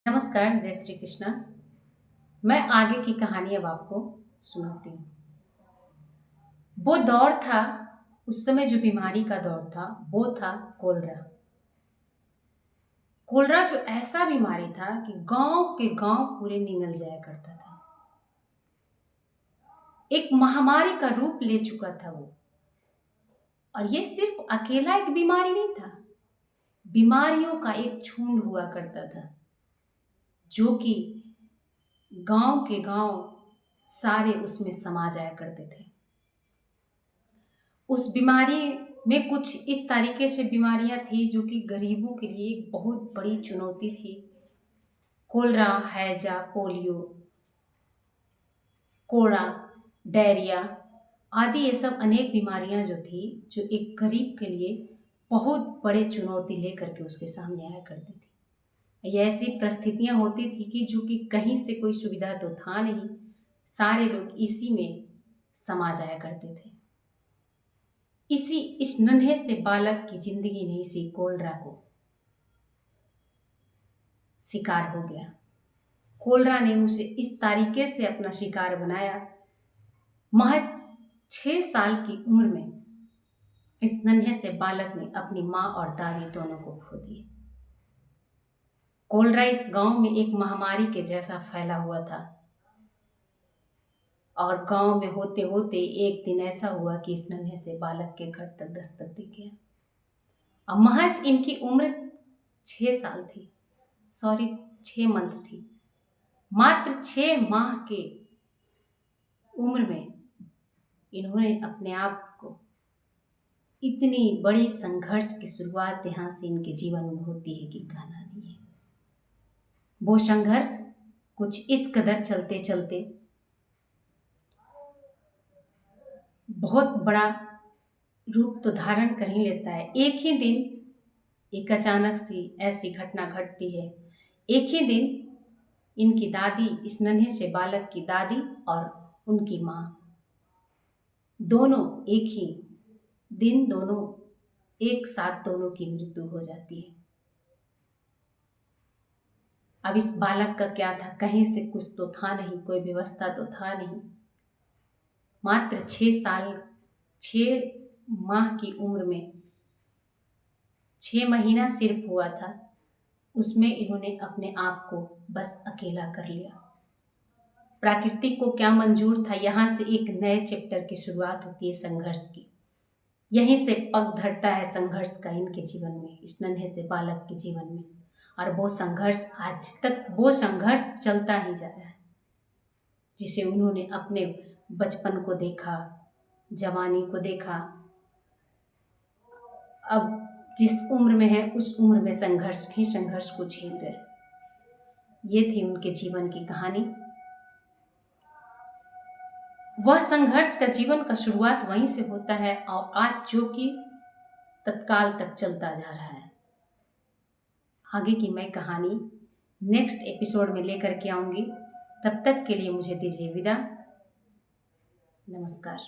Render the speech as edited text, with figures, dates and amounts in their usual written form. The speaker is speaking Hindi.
नमस्कार, जय श्री कृष्ण। मैं आगे की कहानी अब आपको सुनाती हूँ। वो दौर था, उस समय जो बीमारी का दौर था, वो था कोलरा। कोलरा जो ऐसा बीमारी था कि गांव के गांव पूरे निगल जाया करता था। एक महामारी का रूप ले चुका था वो। और ये सिर्फ अकेला एक बीमारी नहीं था, बीमारियों का एक झुंड हुआ करता था, जो कि गांव के गांव सारे उसमें समा जाया करते थे। उस बीमारी में कुछ इस तरीके से बीमारियां थी जो कि गरीबों के लिए एक बहुत बड़ी चुनौती थी। कोलरा, हैजा, पोलियो, कोड़ा, डायरिया आदि ये सब अनेक बीमारियां जो थी, जो एक गरीब के लिए बहुत बड़े चुनौती लेकर के उसके सामने आया करती थी। ये ऐसी परिस्थितियां होती थी कि जो कि कहीं से कोई सुविधा तो था नहीं, सारे लोग इसी में समा जाया करते थे। इस नन्हे से बालक की जिंदगी ने इसी कोलरा को शिकार हो गया। कोलरा ने उसे इस तरीके से अपना शिकार बनाया। महज 6 साल की उम्र में इस नन्हे से बालक ने अपनी माँ और दादी दोनों को खो दिए। कोलरा इस गांव में एक महामारी के जैसा फैला हुआ था और गांव में होते होते एक दिन ऐसा हुआ कि इस नन्हे से बालक के घर तक दस्तक दे गया। अब महज इनकी उम्र 6 साल थी, सॉरी 6 मंथ थी। मात्र 6 माह के उम्र में इन्होंने अपने आप को इतनी बड़ी संघर्ष की शुरुआत यहाँ से इनके जीवन में होती है कि कहना नहीं है। वो संघर्ष कुछ इस कदर चलते चलते बहुत बड़ा रूप तो धारण कर ही लेता है। एक ही दिन एक अचानक सी ऐसी घटना घटती है। एक ही दिन इनकी दादी, इस नन्हे से बालक की दादी और उनकी माँ दोनों एक ही दिन, दोनों एक साथ, दोनों की मृत्यु हो जाती है। अब इस बालक का क्या था, कहीं से कुछ तो था नहीं, कोई व्यवस्था तो था नहीं। मात्र 6 साल, 6 माह की उम्र में 6 महीना सिर्फ हुआ था, उसमें इन्होंने अपने आप को बस अकेला कर लिया। प्रकृति को क्या मंजूर था, यहाँ से एक नए चैप्टर की शुरुआत होती है संघर्ष की। यहीं से पग धरता है संघर्ष का इनके जीवन में, इस नन्हे से बालक के जीवन में। और वो संघर्ष आज तक, वो संघर्ष चलता ही जा रहा है, जिसे उन्होंने अपने बचपन को देखा, जवानी को देखा। अब जिस उम्र में है उस उम्र में संघर्ष ही संघर्ष को झेल रहे। ये थी उनके जीवन की कहानी। वह संघर्ष का जीवन का शुरुआत वहीं से होता है और आज जो कि तत्काल तक चलता जा रहा है। आगे की मैं कहानी नेक्स्ट एपिसोड में लेकर के आऊंगी। तब तक के लिए मुझे दीजिए विदा। नमस्कार।